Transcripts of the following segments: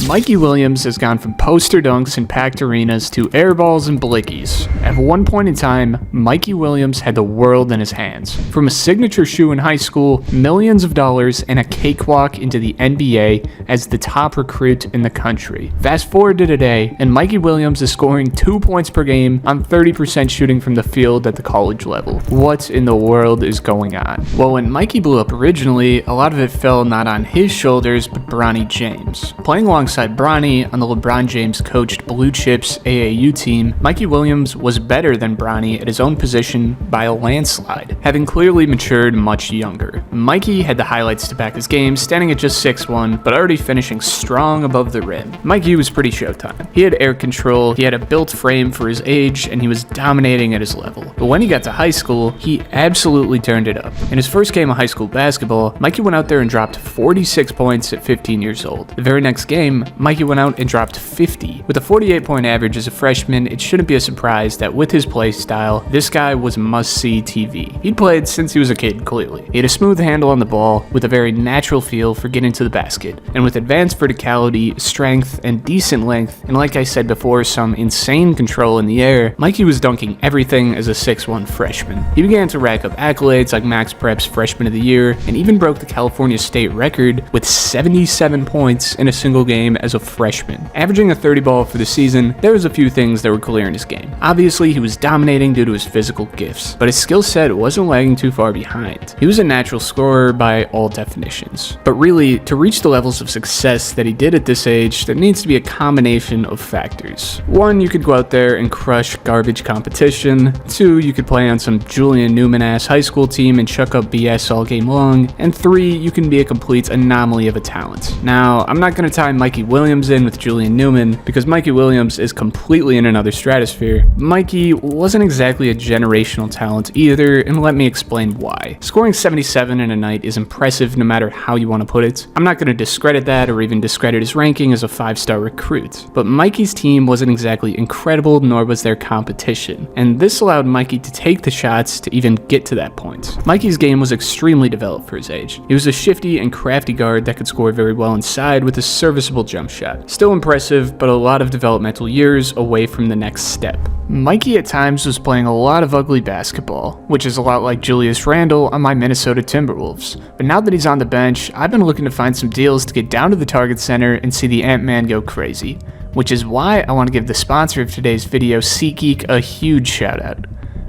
Mikey Williams has gone from poster dunks in packed arenas to airballs and blickies. At one point in time, Mikey Williams had the world in his hands. From a signature shoe in high school, millions of dollars, and a cakewalk into the NBA as the top recruit in the country. Fast forward to today, and Mikey Williams is scoring 2 points per game on 30% shooting from the field at the college level. What in the world is going on? Well, when Mikey blew up originally, a lot of it fell not on his shoulders, but Bronny James. Playing alongside Bronny on the LeBron James coached Blue Chips AAU team, Mikey Williams was better than Bronny at his own position by a landslide, having clearly matured much younger. Mikey had the highlights to back his game, standing at just 6'1", but already finishing strong above the rim. Mikey was pretty showtime. He had air control, he had a built frame for his age, and he was dominating at his level. But when he got to high school, he absolutely turned it up. In his first game of high school basketball, Mikey went out there and dropped 46 points at 15 years old. The very next game, Mikey went out and dropped 50. With a 48-point average as a freshman, it shouldn't be a surprise that with his play style, this guy was must-see TV. He'd played since he was a kid, clearly. He had a smooth handle on the ball, with a very natural feel for getting to the basket, and with advanced verticality, strength, and decent length, and like I said before, some insane control in the air, Mikey was dunking everything as a 6'1" freshman. He began to rack up accolades like Max Prep's Freshman of the Year, and even broke the California state record with 77 points in a single game as a freshman. Averaging a 30 ball for the season, there was a few things that were clear in his game. Obviously, he was dominating due to his physical gifts, but his skill set wasn't lagging too far behind. He was a natural scorer by all definitions. But really, to reach the levels of success that he did at this age, there needs to be a combination of factors. One, you could go out there and crush garbage competition. Two, you could play on some Julian Newman-ass high school team and chuck up BS all game long. And three, you can be a complete anomaly of a talent. Now, I'm not going to tie Mikey Williams in with Julian Newman, because Mikey Williams is completely in another stratosphere. Mikey wasn't exactly a generational talent either, and let me explain why. Scoring 77 in a night is impressive no matter how you want to put it. I'm not going to discredit that or even discredit his ranking as a 5-star recruit. But Mikey's team wasn't exactly incredible, nor was their competition, and this allowed Mikey to take the shots to even get to that point. Mikey's game was extremely developed for his age. He was a shifty and crafty guard that could score very well inside with a serviceable jump shot. Still impressive, but a lot of developmental years away from the next step. Mikey at times was playing a lot of ugly basketball, which is a lot like Julius Randle on my Minnesota Timberwolves. But now that he's on the bench, I've been looking to find some deals to get down to the Target Center and see the Ant-Man go crazy, which is why I want to give the sponsor of today's video, SeatGeek, a huge shout out.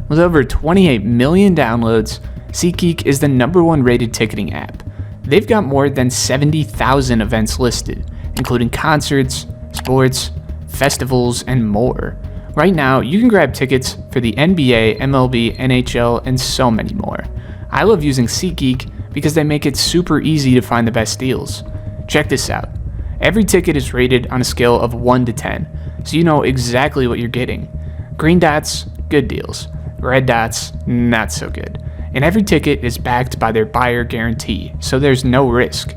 With over 28 million downloads, SeatGeek is the #1 rated ticketing app. They've got more than 70,000 events listed, including concerts, sports, festivals, and more. Right now, you can grab tickets for the NBA, MLB, NHL, and so many more. I love using SeatGeek because they make it super easy to find the best deals. Check this out. Every ticket is rated on a scale of 1 to 10, so you know exactly what you're getting. Green dots, good deals. Red dots, not so good. And every ticket is backed by their buyer guarantee, so there's no risk.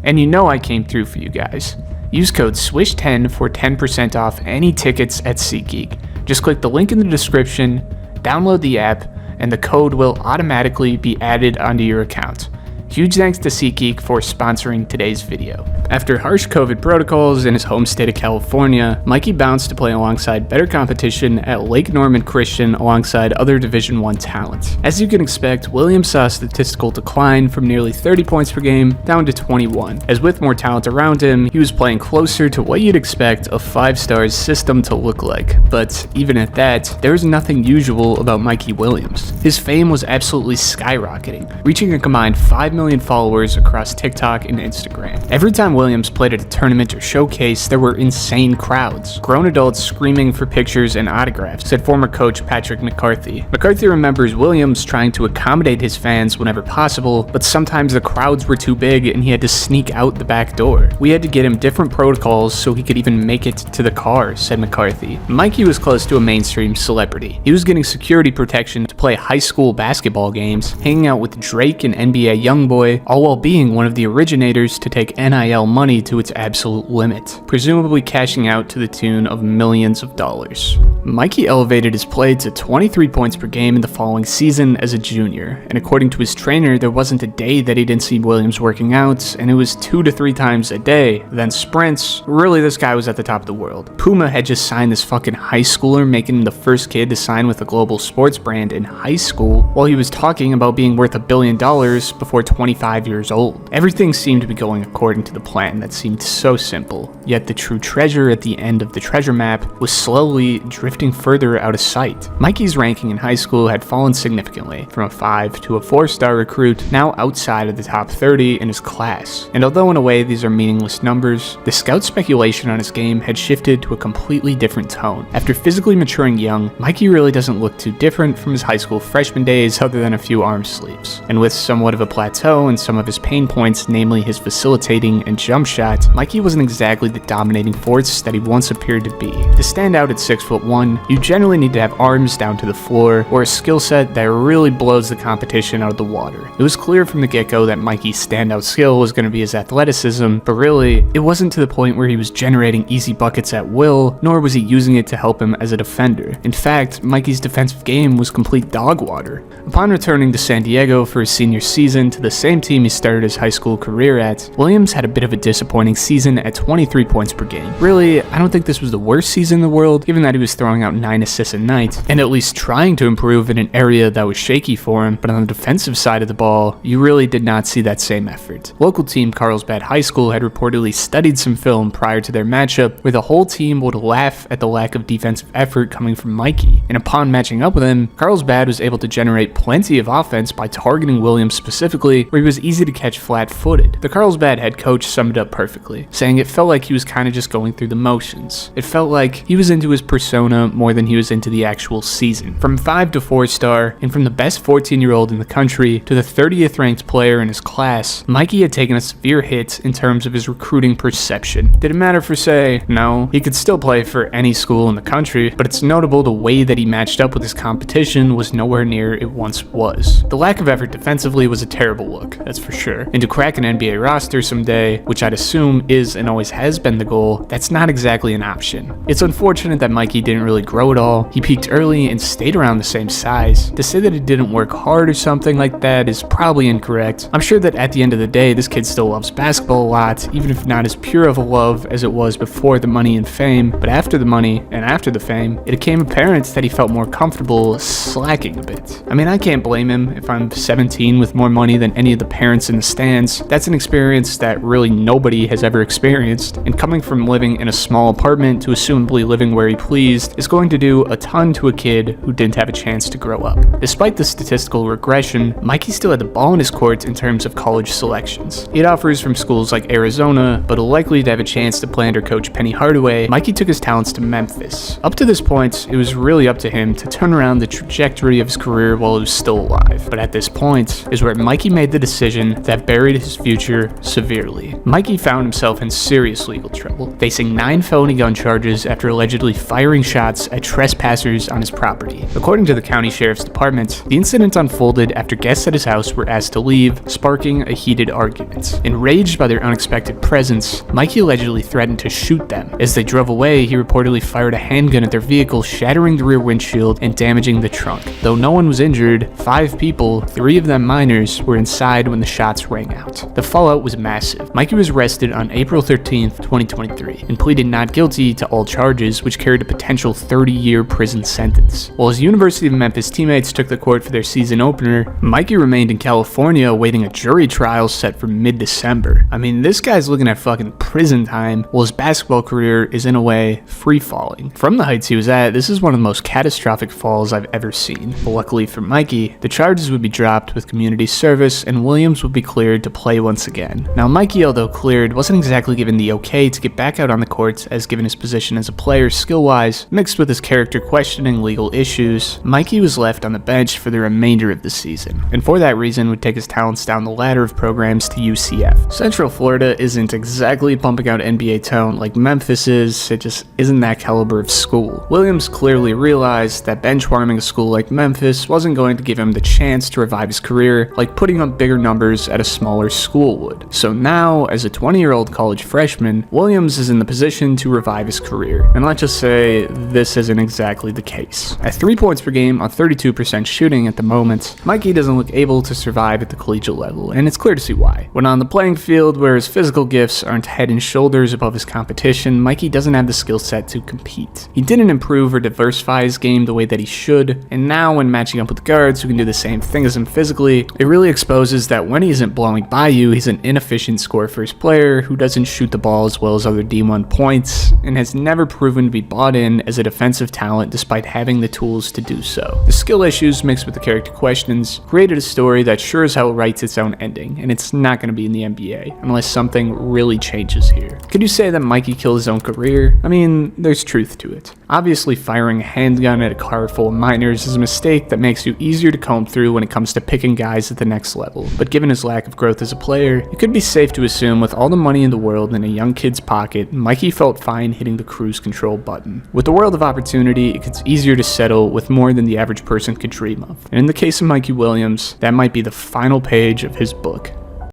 And you know I came through for you guys. Use code SWISH10 for 10% off any tickets at SeatGeek. Just click the link in the description, download the app, and the code will automatically be added onto your account. Huge thanks to SeatGeek for sponsoring today's video. After harsh COVID protocols in his home state of California, Mikey bounced to play alongside better competition at Lake Norman Christian alongside other Division I talent. As you can expect, Williams saw a statistical decline from nearly 30 points per game down to 21, as with more talent around him, he was playing closer to what you'd expect a 5-star system to look like. But even at that, there was nothing usual about Mikey Williams. His fame was absolutely skyrocketing, reaching a combined 5 million followers across TikTok and Instagram. Every time Williams played at a tournament or showcase, there were insane crowds. Grown adults screaming for pictures and autographs, said former coach Patrick McCarthy. McCarthy remembers Williams trying to accommodate his fans whenever possible, but sometimes the crowds were too big and he had to sneak out the back door. We had to get him different protocols so he could even make it to the car, said McCarthy. Mikey was close to a mainstream celebrity. He was getting security protection to play high school basketball games, hanging out with Drake and NBA YoungBoy boy, all while being one of the originators to take NIL money to its absolute limit, presumably cashing out to the tune of millions of dollars. Mikey elevated his play to 23 points per game in the following season as a junior, and according to his trainer, there wasn't a day that he didn't see Williams working out, and it was 2 to 3 times a day. Then sprints, really this guy was at the top of the world. Puma had just signed this fucking high schooler, making him the first kid to sign with a global sports brand in high school, while he was talking about being worth $1 billion before 25 years old. Everything seemed to be going according to the plan that seemed so simple, yet the true treasure at the end of the treasure map was slowly drifting further out of sight. Mikey's ranking in high school had fallen significantly, from a 5 to a 4-star recruit, now outside of the top 30 in his class. And although in a way these are meaningless numbers, the scout speculation on his game had shifted to a completely different tone. After physically maturing young, Mikey really doesn't look too different from his high school freshman days other than a few arm sleeves. And with somewhat of a plateau and some of his pain points, namely his facilitating and jump shot, Mikey wasn't exactly the dominating force that he once appeared to be. To stand out at 6'1", you generally need to have arms down to the floor or a skill set that really blows the competition out of the water. It was clear from the get-go that Mikey's standout skill was going to be his athleticism, but really, it wasn't to the point where he was generating easy buckets at will, nor was he using it to help him as a defender. In fact, Mikey's defensive game was complete dog water. Upon returning to San Diego for his senior season to the same team he started his high school career at, Williams had a bit of a disappointing season at 23 points per game. Really, I don't think this was the worst season in the world, given that he was throwing out 9 assists a night, and at least trying to improve in an area that was shaky for him, but on the defensive side of the ball, you really did not see that same effort. Local team Carlsbad High School had reportedly studied some film prior to their matchup, where the whole team would laugh at the lack of defensive effort coming from Mikey, and upon matching up with him, Carlsbad was able to generate plenty of offense by targeting Williams specifically, where he was easy to catch flat-footed. The Carlsbad head coach summed it up perfectly, saying it felt like he was kind of just going through the motions. It felt like he was into his persona more than he was into the actual season. From 5 to 4-star, and from the best 14-year-old in the country to the 30th ranked player in his class, Mikey had taken a severe hit in terms of his recruiting perception. Did it matter for say? No. He could still play for any school in the country, but it's notable the way that he matched up with his competition was nowhere near it once was. The lack of effort defensively was a terrible look, that's for sure. And to crack an NBA roster someday, which I'd assume is and always has been the goal, that's not exactly an option. It's unfortunate that Mikey didn't really grow at all. He peaked early and stayed around the same size. To say that he didn't work hard or something like that is probably incorrect. I'm sure that at the end of the day, this kid still loves basketball a lot, even if not as pure of a love as it was before the money and fame. But after the money and after the fame, it became apparent that he felt more comfortable slacking a bit. I mean, I can't blame him. If I'm 17 with more money than any of the parents in the stands, that's an experience that really nobody has ever experienced. And coming from living in a small apartment to assumably living where he pleased is going to do a ton to a kid who didn't have a chance to grow up. Despite the statistical regression, Mikey still had the ball in his court in terms of college selections. He had offers from schools like Arizona, but likely to have a chance to play under coach Penny Hardaway, Mikey took his talents to Memphis. Up to this point, it was really up to him to turn around the trajectory of his career while he was still alive. But at this point is where Mikey made the decision that buried his future severely. Mikey found himself in serious legal trouble, facing 9 felony gun charges after allegedly firing shots at trespassers on his property. According to the county sheriff's department, the incident unfolded after guests at his house were asked to leave, sparking a heated argument. Enraged by their unexpected presence, Mikey allegedly threatened to shoot them. As they drove away, he reportedly fired a handgun at their vehicle, shattering the rear windshield and damaging the trunk. Though no one was injured, 5 people, 3 of them minors, were inside when the shots rang out. The fallout was massive. Mikey was arrested on April 13th, 2023, and pleaded not guilty to all charges, which carried a potential 30-year prison sentence. While his University of Memphis teammates took the court for their season opener, Mikey remained in California awaiting a jury trial set for mid-December. I mean, this guy's looking at fucking prison time, while his basketball career is in a way free-falling. From the heights he was at, this is one of the most catastrophic falls I've ever seen. But luckily for Mikey, the charges would be dropped with community service and Williams would be cleared to play once again. Now Mikey, although cleared, wasn't exactly given the okay to get back out on the courts, as given his position as a player skill-wise, mixed with his character questioning legal issues, Mikey was left on the bench for the remainder of the season, and for that reason would take his talents down the ladder of programs to UCF. Central Florida isn't exactly pumping out NBA talent like Memphis is, it just isn't that caliber of school. Williams clearly realized that benchwarming a school like Memphis wasn't going to give him the chance to revive his career like putting up bigger numbers at a smaller school would. So now, as a 20-year-old college freshman, Williams is in the position to revive his career. And let's just say this isn't exactly the case. At 3 points per game on 32% shooting at the moment, Mikey doesn't look able to survive at the collegiate level, and it's clear to see why. When on the playing field where his physical gifts aren't head and shoulders above his competition, Mikey doesn't have the skill set to compete. He didn't improve or diversify his game the way that he should, and now when matching up with guards who can do the same thing as him physically, it really exposes that when he isn't blowing by you, he's an inefficient score first player who doesn't shoot the ball as well as other D1 points, and has never proven to be bought in as a defensive talent despite having the tools to do so. The skill issues mixed with the character questions created a story that sure as hell writes its own ending, and it's not going to be in the NBA unless something really changes here. Could you say that Mikey killed his own career? I mean, there's truth to it. Obviously, firing a handgun at a car full of minors is a mistake that makes you easier to comb through when it comes to picking guys at the next level, but given his lack of growth as a player, it could be safe to assume with all the money in the world in a young kid's pocket, Mikey felt fine hitting the cruise control button. With the world of opportunity, it gets easier to settle with more than the average person could dream of. And in the case of Mikey Williams, that might be the final page of his book.